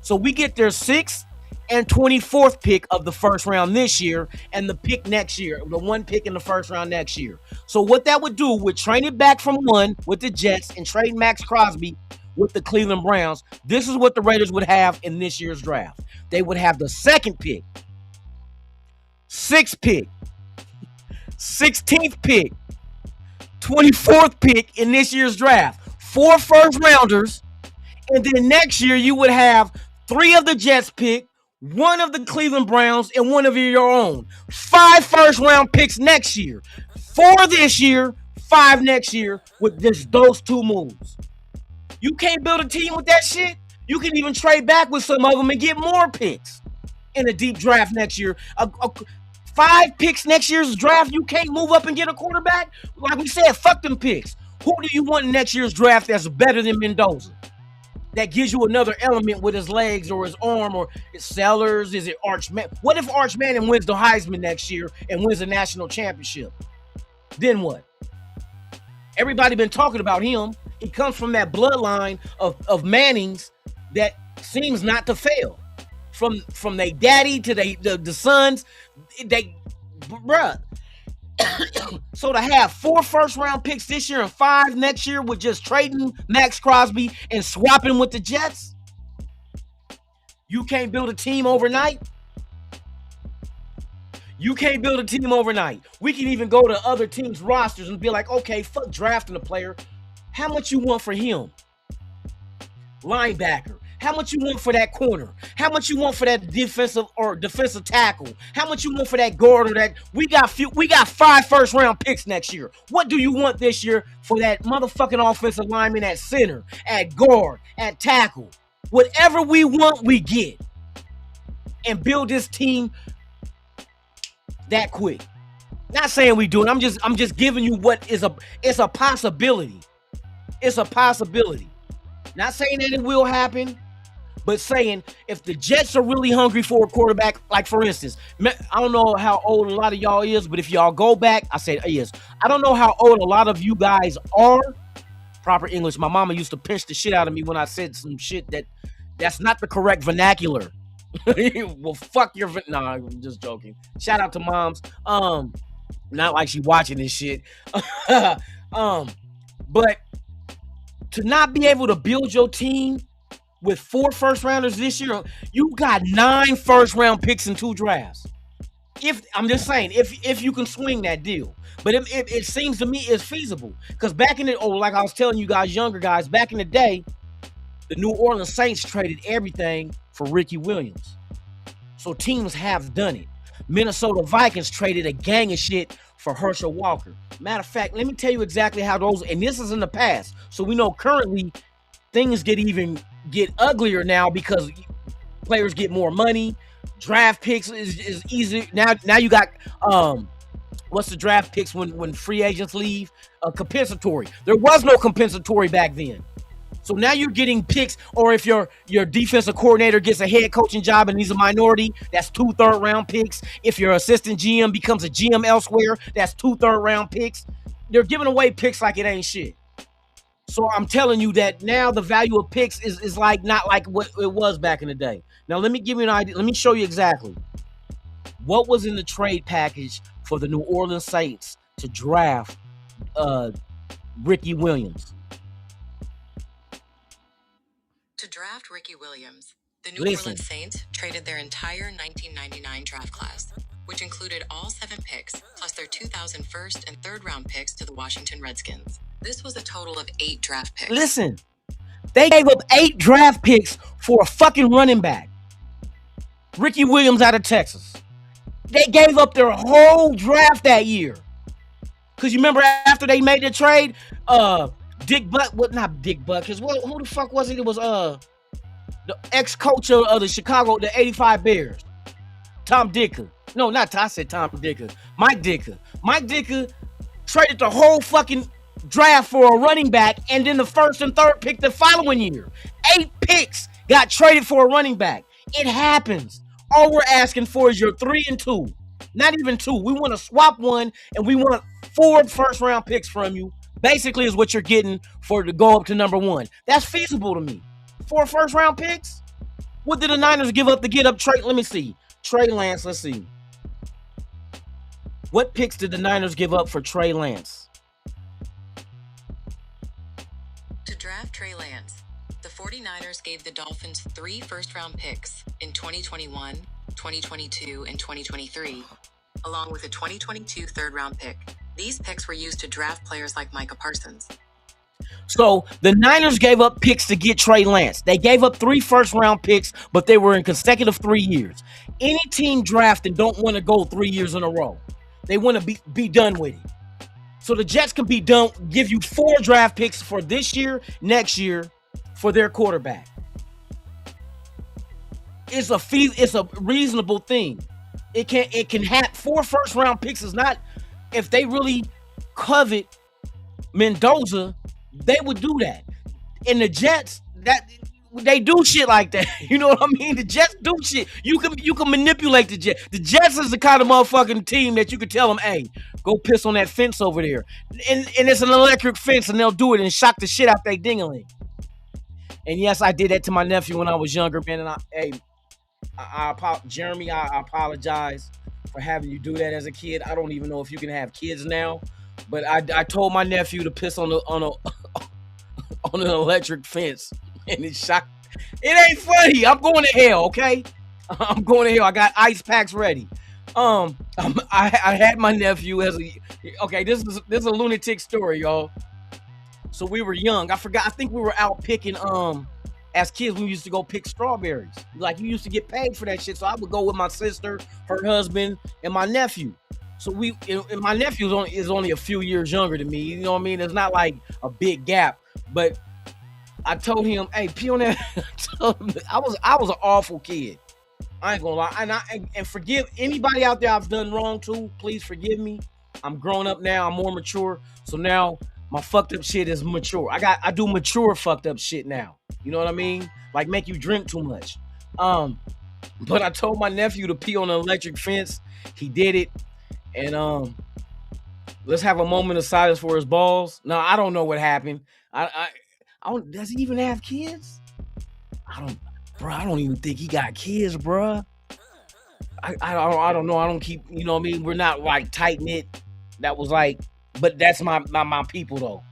So we get their 6th and 24th pick of the first round this year, and the pick next year, the one pick in the first round next year. So what that would do would trade it back from 1 with the Jets and trade Max Crosby with the Cleveland Browns. This is what the Raiders would have in this year's draft. They would have the 2nd pick, 6th pick, 16th pick, 24th pick in this year's draft. 4 first rounders, and then next year you would have 3 of the Jets pick, 1 of the Cleveland Browns, and 1 of your own. 5 first round picks next year. 4 this year, 5 next year with just those 2 moves. You can't build a team with that shit. You can even trade back with some of them and get more picks in a deep draft next year. 5 picks next year's draft, you can't move up and get a quarterback? Like we said, fuck them picks. Who do you want in next year's draft that's better than Mendoza? That gives you another element with his legs or his arm or his Sellers? Is it Arch Man? What if Arch Manning wins the Heisman next year and wins a national championship? Then what? Everybody been talking about him. He comes from that bloodline of Mannings that seems not to fail. From their daddy to the sons, bruh. So to have 4 first round picks this year and 5 next year with just trading Max Crosby and swapping with the Jets, you can't build a team overnight. You can't build a team overnight. We can even go to other teams' rosters and be like, okay, fuck drafting a player. How much you want for him? Linebacker. How much you want for that corner? How much you want for that defensive tackle? How much you want for that guard or that? We got 5 first round picks next year. What do you want this year for that motherfucking offensive lineman at center, at guard, at tackle? Whatever we want, we get. And build this team that quick. Not saying we do it. I'm just giving you what is it's a possibility. It's a possibility. Not saying that it will happen, but saying if the Jets are really hungry for a quarterback, like for instance, I don't know how old a lot of y'all is, but if y'all go back, I said yes. I don't know how old a lot of you guys are. Proper English. My mama used to pinch the shit out of me when I said some shit that's not the correct vernacular. Well, fuck your nah, I'm just joking. Shout out to moms. Not like she watching this shit. But to not be able to build your team with 4 first rounders this year, you got 9 first round picks in 2 drafts. If I'm just saying, if you can swing that deal, but it seems to me it's feasible because back in the like I was telling you guys, younger guys, back in the day, the New Orleans Saints traded everything for Ricky Williams. So teams have done it. Minnesota Vikings traded a gang of shit for Herschel Walker. Matter of fact, let me tell you exactly how those, and this is in the past. So we know currently things get uglier now because players get more money. Draft picks is easy. Now you got what's the draft picks when free agents leave? Compensatory. There was no compensatory back then. So now you're getting picks, or if your defensive coordinator gets a head coaching job and he's a minority, that's 2 third-round picks. If your assistant GM becomes a GM elsewhere, that's 2 third-round picks. They're giving away picks like it ain't shit. So I'm telling you that now the value of picks is like not like what it was back in the day. Now let me give you an idea. Let me show you exactly what was in the trade package for the New Orleans Saints to draft Ricky Williams. To draft Ricky Williams, the New Orleans Saints traded their entire 1999 draft class, which included all 7 picks, plus their 2000 first and third round picks to the Washington Redskins. This was a total of 8 draft picks. Listen, they gave up 8 draft picks for a fucking running back. Ricky Williams out of Texas. They gave up their whole draft that year. Because you remember after they made the trade, Dick Buck, not Dick Buck, because who the fuck was it? It was the ex-coach of the 85 Bears. Tom Dicker. No, not I said Tom Dicker. Mike Dicker. Mike Dicker traded the whole fucking draft for a running back, and then the first and third pick the following year. 8 picks got traded for a running back. It happens. All we're asking for is your 3 and 2. Not even 2. We want to swap one, and we want 4 first-round picks from you. Basically, is what you're getting for to go up to number 1. That's feasible to me. 4 first-round picks? What did the Niners give up to get up Trey? Let me see. Trey Lance, let's see. What picks did the Niners give up for Trey Lance? To draft Trey Lance, the 49ers gave the Dolphins 3 first-round picks in 2021, 2022, and 2023, along with a 2022 third-round pick. These picks were used to draft players like Micah Parsons. So the Niners gave up picks to get Trey Lance. They gave up 3 first-round picks, but they were in consecutive 3 years. Any team drafting don't want to go 3 years in a row. They want to be done with it. So the Jets can be done, give you 4 draft picks for this year, next year, for their quarterback. It's a reasonable thing. It can happen. 4 first-round picks is not. If they really covet Mendoza, they would do that. And the Jets, that they do shit like that. You know what I mean? The Jets do shit. You can manipulate the Jets. The Jets is the kind of motherfucking team that you can tell them, hey, go piss on that fence over there. And it's an electric fence, and they'll do it and shock the shit out they ding-a-ling. And yes, I did that to my nephew when I was younger, man. And Jeremy, I apologize for having you do that as a kid. I don't even know if you can have kids now, but I told my nephew to piss on an electric fence, and it shocked. It ain't funny. I'm going to hell, okay? I'm going to hell. I got ice packs ready. I had my nephew as okay. This is a lunatic story, y'all. So we were young. I think we were out picking. As kids, we used to go pick strawberries. Like, you used to get paid for that shit. So I would go with my sister, her husband, and my nephew. So and my nephew is only a few years younger than me. You know what I mean? It's not like a big gap. But I told him, hey, pee on that. I was an awful kid. I ain't gonna lie. And forgive anybody out there I've done wrong to. Please forgive me. I'm grown up now. I'm more mature. So now my fucked up shit is mature. I do mature fucked up shit now. You know what I mean? Like, make you drink too much. But I told my nephew to pee on an electric fence. He did it. And let's have a moment of silence for his balls. No, I don't know what happened. I don't. Does he even have kids? I don't even think he got kids, bro. I don't know. I don't keep. You know what I mean? We're not like tight knit. That was like. But that's my people though.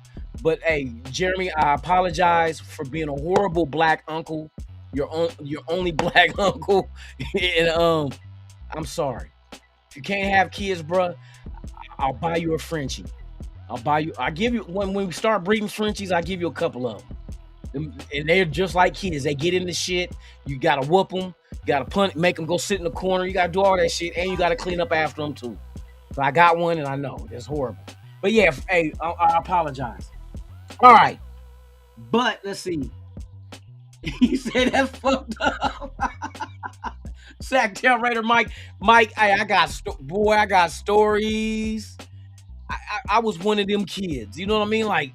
But hey, Jeremy, I apologize for being a horrible black uncle. Your only black uncle, and I'm sorry. If you can't have kids, bro, I'll buy you a Frenchie. I give you when we start breeding Frenchies, I give you a couple of them, and they're just like kids. They get into shit. You gotta whoop them. You gotta punt, make them go sit in the corner. You gotta do all that shit, and you gotta clean up after them too. So I got one, and I know it's horrible. But yeah, hey, I apologize. All right, but let's see. He said that's fucked up. Sacktail Raider Mike, I got stories. I was one of them kids. You know what I mean? Like,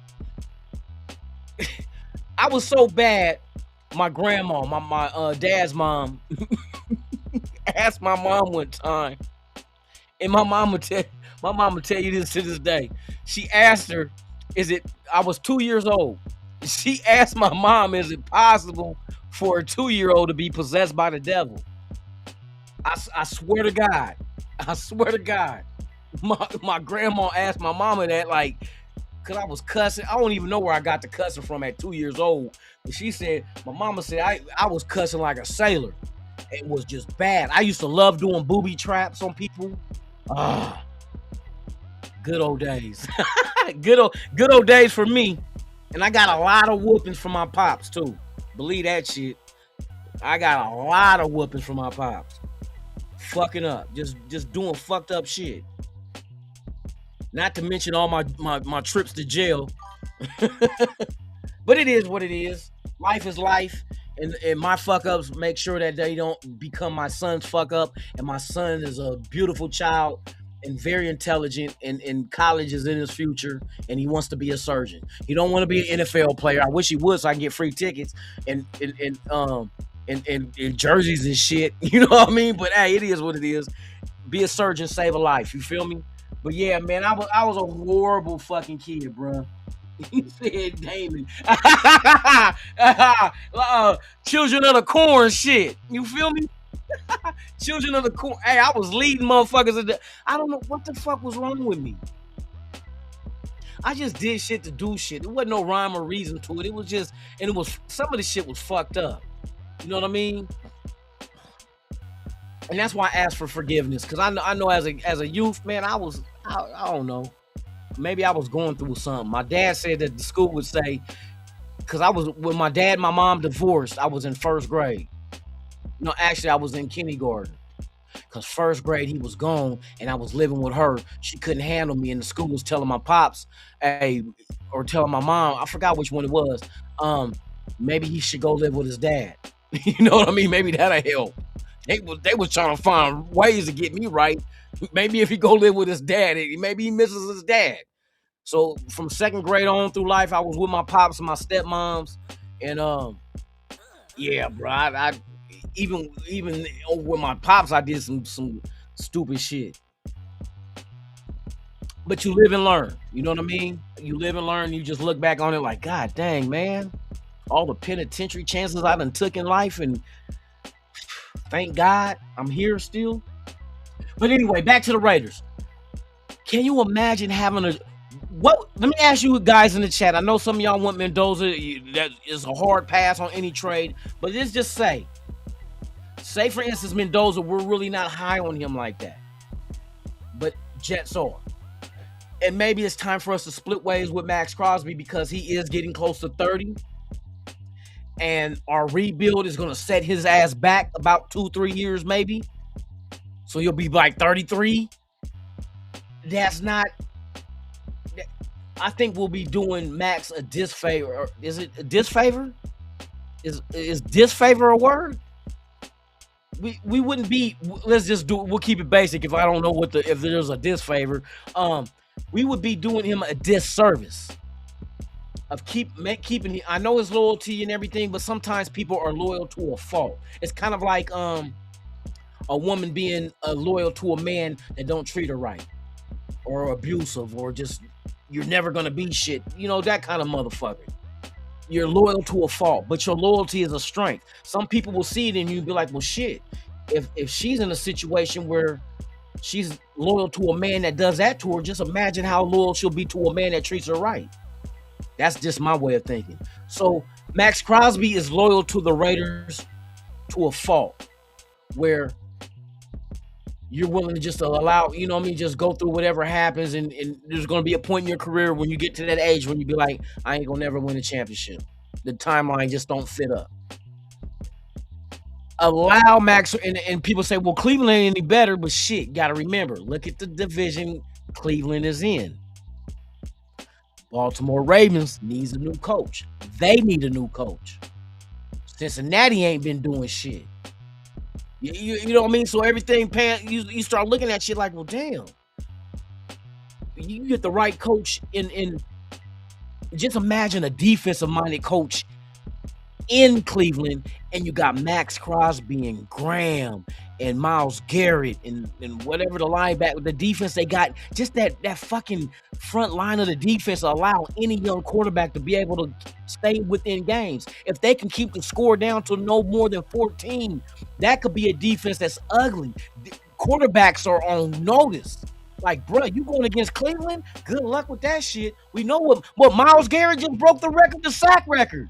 I was so bad. My grandma, my dad's mom, asked my mom one time, and my mom would tell you this to this day. She asked her, I was 2 years old. She asked my mom, is it possible for a 2-year-old to be possessed by the devil? I swear to God. My grandma asked my mama that, like, because I was cussing. I don't even know where I got the cussing from at 2 years old. But she said, my mama said, I was cussing like a sailor. It was just bad. I used to love doing booby traps on people. Good old days. Good old days for me. And I got a lot of whoopings from my pops too. Believe that shit. I got a lot of whoopings from my pops. Fucking up. Just doing fucked up shit. Not to mention all my trips to jail. But it is what it is. Life is life. And my fuck ups make sure that they don't become my son's fuck up. And my son is a beautiful child and very intelligent, and college is in his future, and he wants to be a surgeon. He don't want to be an NFL player. I wish he would, so I can get free tickets and jerseys and shit. You know what I mean? But hey, it is what it is. Be a surgeon, save a life. You feel me? But yeah, man, I was a horrible fucking kid, bro. He said Damon. Children of the corn shit. You feel me? Children of the corn. Hey, I was leading motherfuckers. I don't know what the fuck was wrong with me. I just did shit to do shit. There wasn't no rhyme or reason to it. It was just, and it was, some of the shit was fucked up. You know what I mean? And that's why I asked for forgiveness, because I know as a youth, man, I don't know. Maybe I was going through something. My dad said that the school would say, because when my dad and my mom divorced, I was in first grade. No, actually, I was in kindergarten. Because first grade, he was gone, and I was living with her. She couldn't handle me, and the school was telling my pops, hey, or telling my mom, I forgot which one it was, maybe he should go live with his dad. You know what I mean? Maybe that'll help. They was trying to find ways to get me right. Maybe if he go live with his dad, maybe he misses his dad. So from second grade on through life, I was with my pops and my stepmoms, and yeah, bro. I even over with my pops, I did some stupid shit. But you live and learn. You know what I mean? You live and learn. You just look back on it like, God dang, man, all the penitentiary chances I done took in life, and thank God I'm here still. But anyway, back to the Raiders. Can you imagine having let me ask you guys in the chat. I know some of y'all want Mendoza. That is a hard pass on any trade. But let's just say for instance, Mendoza, we're really not high on him like that. But Jets are. And maybe it's time for us to split ways with Max Crosby, because he is getting close to 30. And our rebuild is going to set his ass back about 2-3 years maybe. So he'll be like 33. That's not... I think we'll be doing Max a disfavor. Is it a disfavor? Is disfavor a word? We wouldn't be... Let's just do... We'll keep it basic if I don't know if there's a disfavor. We would be doing him a disservice of keeping. I know his loyalty and everything, but sometimes people are loyal to a fault. It's kind of like a woman being loyal to a man that don't treat her right, or abusive, or just you're never gonna be shit. You know, that kind of motherfucker. You're loyal to a fault, but your loyalty is a strength. Some people will see it in you and be like, well, shit. If she's in a situation where she's loyal to a man that does that to her, just imagine how loyal she'll be to a man that treats her right. That's just my way of thinking. So Max Crosby is loyal to the Raiders to a fault, where you're willing to just allow, you know what I mean, just go through whatever happens, and there's going to be a point in your career when you get to that age when you be like, I ain't going to never win a championship. The timeline just don't fit up. Allow Max, and people say, well, Cleveland ain't any better, but shit, got to remember, look at the division Cleveland is in. Baltimore Ravens needs a new coach. They need a new coach. Cincinnati ain't been doing shit. You know what I mean? So everything, you start looking at shit like, well, damn. You get the right coach in just imagine a defensive-minded coach in Cleveland, and you got Max Crosby and Graham and Myles Garrett and whatever the linebacker, the defense they got, just that fucking front line of the defense allow any young quarterback to be able to stay within games. If they can keep the score down to no more than 14, that could be a defense that's ugly. Quarterbacks are on notice. Like, bro, you going against Cleveland? Good luck with that shit. We know what Myles Garrett just broke the record, the sack record.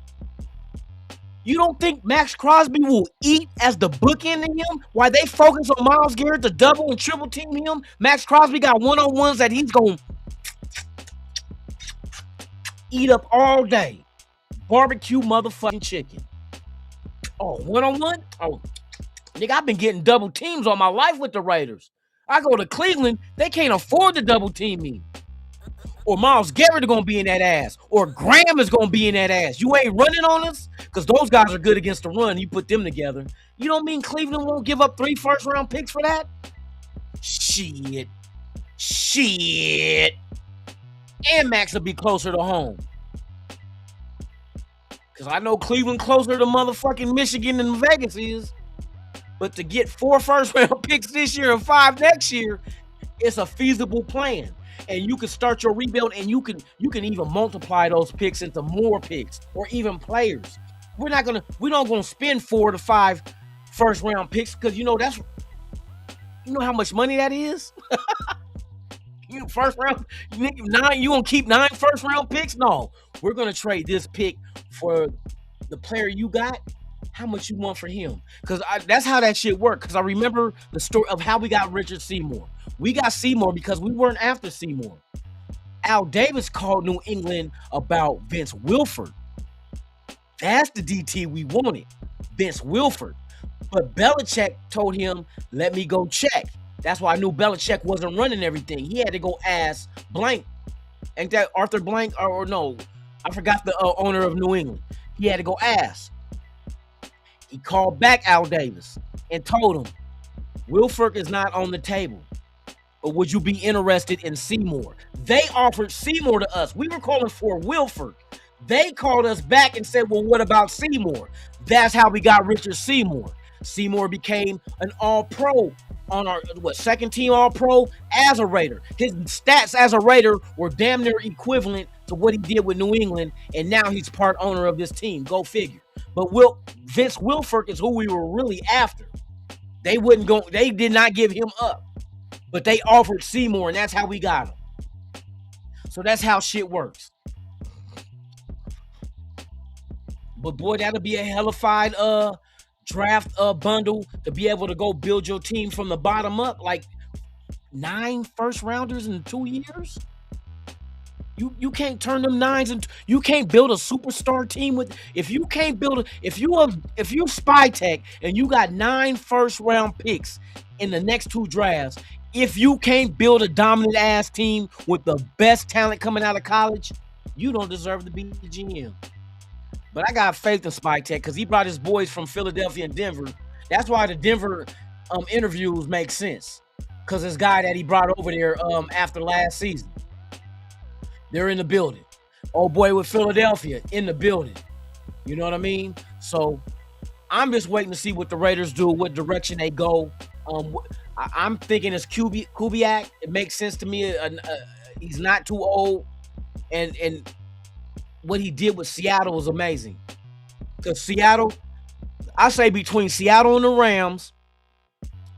You don't think Max Crosby will eat as the bookend in him while they focus on Myles Garrett to double and triple team him? Max Crosby got one-on-ones that he's going to eat up all day. Barbecue motherfucking chicken. Oh, one-on-one? Oh, nigga, I've been getting double teams all my life with the Raiders. I go to Cleveland, they can't afford to double team me. or Miles Garrett are gonna be in that ass, or Graham is gonna be in that ass. You ain't running on us because those guys are good against the run. You put them together. You don't mean Cleveland won't give up 3 first-round picks for that? Shit. And Max will be closer to home. Because I know Cleveland closer to motherfucking Michigan than Vegas is. But to get 4 first-round picks this year and 5 next year, it's a feasible plan. And you can start your rebuild, and you can even multiply those picks into more picks or even players. We're not gonna spend 4 to 5 first-round picks because you know how much money that is. First round, you gonna keep 9 first-round picks? No, we're gonna trade this pick for the player you got. How much you want for him? Because that's how that shit worked. Because I remember the story of how we got Richard Seymour. We got Seymour because we weren't after Seymour. Al Davis called New England about Vince Wilfork. That's the DT we wanted, Vince Wilfork. But Belichick told him, let me go check. That's why I knew Belichick wasn't running everything. He had to go ask Blank. Ain't that Arthur Blank? Or no, I forgot the owner of New England. He had to go ask. He called back Al Davis and told him, Wilfork is not on the table. But would you be interested in Seymour? They offered Seymour to us. We were calling for Wilfork. They called us back and said, well, what about Seymour? That's how we got Richard Seymour. Seymour became an all-pro on our, second team all-pro as a Raider. His stats as a Raider were damn near equivalent to what he did with New England, and now he's part owner of this team. Go figure. But Vince Wilfork is who we were really after. They did not give him up. But they offered Seymour, and that's how we got him. So that's how shit works. But boy, that'll be a hellified draft bundle to be able to go build your team from the bottom up, like 9 first rounders in 2 years. You can't turn them 9s and you can't build a superstar team with if you Spy Tech and you got 9 first round picks in the next 2 drafts. If you can't build a dominant ass team with the best talent coming out of college, you don't deserve to be the GM. But I got faith in Spy Tech because he brought his boys from Philadelphia and Denver. That's why the Denver interviews make sense. Because this guy that he brought over there after last season. They're in the building. Old boy with Philadelphia in the building. You know what I mean? So I'm just waiting to see what the Raiders do, what direction they go. I'm thinking it's Kubiak. It makes sense to me. He's not too old. And what he did with Seattle was amazing. Because Seattle, I say between Seattle and the Rams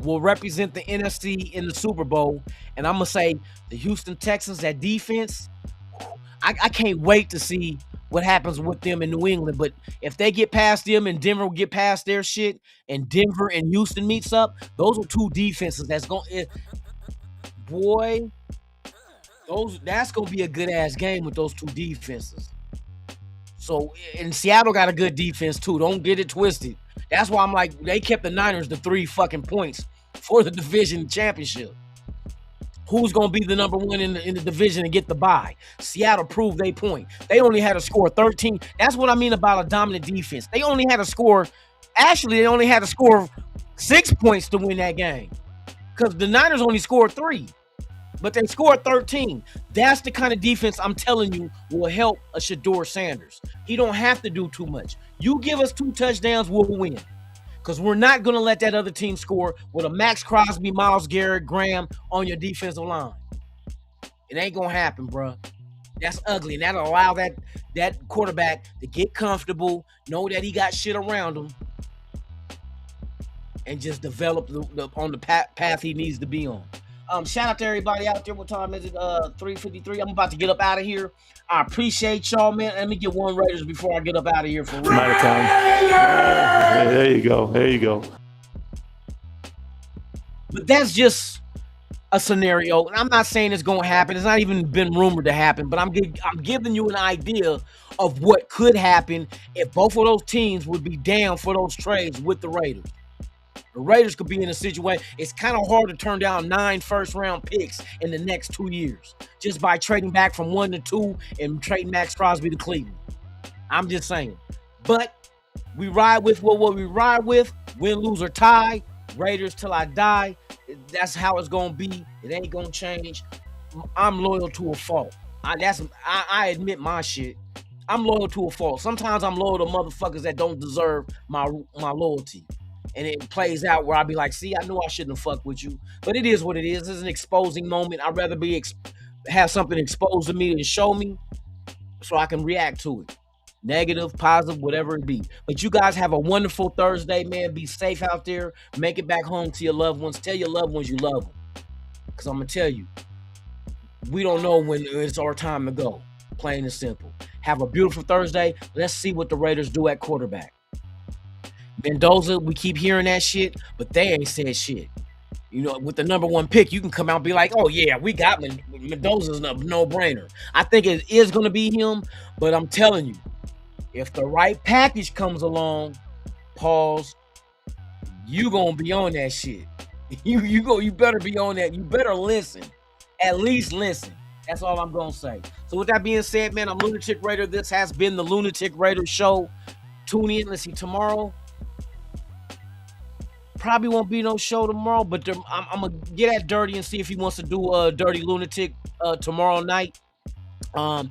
will represent the NFC in the Super Bowl. And I'm going to say the Houston Texans, that defense, I can't wait to see what happens with them in New England. But if they get past them and Denver will get past their shit and Denver and Houston meets up, those are 2 defenses that's going to, that's going to be a good ass game with those 2 defenses. So, and Seattle got a good defense too. Don't get it twisted. That's why I'm like, they kept the Niners to 3 fucking points for the division championship. Who's going to be the number 1 in the division and get the bye? Seattle proved they point. They only had to score 13. That's what I mean about a dominant defense. They only had to score 6 points to win that game. Because the Niners only scored 3. But they scored 13. That's the kind of defense I'm telling you will help a Shedeur Sanders. He don't have to do too much. You give us 2 touchdowns, we'll win. Because we're not going to let that other team score with a Max Crosby, Myles Garrett, Graham on your defensive line. It ain't going to happen, bro. That's ugly. And that'll allow that quarterback to get comfortable, know that he got shit around him, and just develop on the path he needs to be on. Shout out to everybody out there. What time is it? 3:53. I'm about to get up out of here. I appreciate y'all, man. Let me get one Raiders before I get up out of here for real. I'm out of time. There you go. There you go. But that's just a scenario. And I'm not saying it's going to happen. It's not even been rumored to happen. But I'm giving you an idea of what could happen if both of those teams would be down for those trades with the Raiders. The Raiders could be in a situation. It's kind of hard to turn down 9 first-round picks in the next 2 years just by trading back from 1 to 2 and trading Max Crosby to Cleveland. I'm just saying. But we ride with what we ride with. Win, lose, or tie. Raiders till I die. That's how it's gonna be. It ain't gonna change. I'm loyal to a fault. I admit my shit. I'm loyal to a fault. Sometimes I'm loyal to motherfuckers that don't deserve my loyalty. And it plays out where I be like, see, I knew I shouldn't have fucked with you. But it is what it is. It's an exposing moment. I'd rather have something exposed to me and show me so I can react to it. Negative, positive, whatever it be. But you guys have a wonderful Thursday, man. Be safe out there. Make it back home to your loved ones. Tell your loved ones you love them. Because I'm going to tell you, we don't know when it's our time to go. Plain and simple. Have a beautiful Thursday. Let's see what the Raiders do at quarterback. Mendoza, we keep hearing that shit, but they ain't said shit. You know, with the number 1 pick, you can come out and be like, oh, yeah, we got Mendoza's a no-brainer. I think it is going to be him, but I'm telling you, if the right package comes along, pause, you going to be on that shit. You better be on that. You better listen. At least listen. That's all I'm going to say. So with that being said, man, I'm Lunatic Raider. This has been the Lunatic Raider Show. Tune in. Let's see, tomorrow. Probably won't be no show tomorrow, but I'm going to get at Dirty and see if he wants to do a Dirty Lunatic tomorrow night. I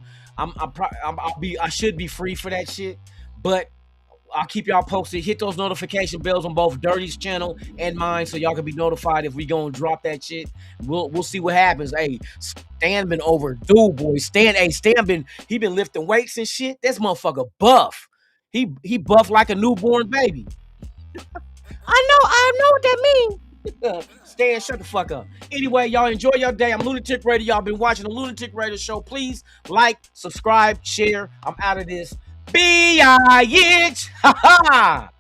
should be free for that shit, but I'll keep y'all posted. Hit those notification bells on both Dirty's channel and mine so y'all can be notified if we go and drop that shit. We'll see what happens. Hey, Stan been overdue, boy. Stan been lifting weights and shit. This motherfucker buff. He buff like a newborn baby. I know what that means. Stan, shut the fuck up. Anyway, y'all enjoy your day. I'm Lunatic Raider. Y'all been watching the Lunatic Raider Show. Please like, subscribe, share. I'm out of this. Bitch. Ha ha.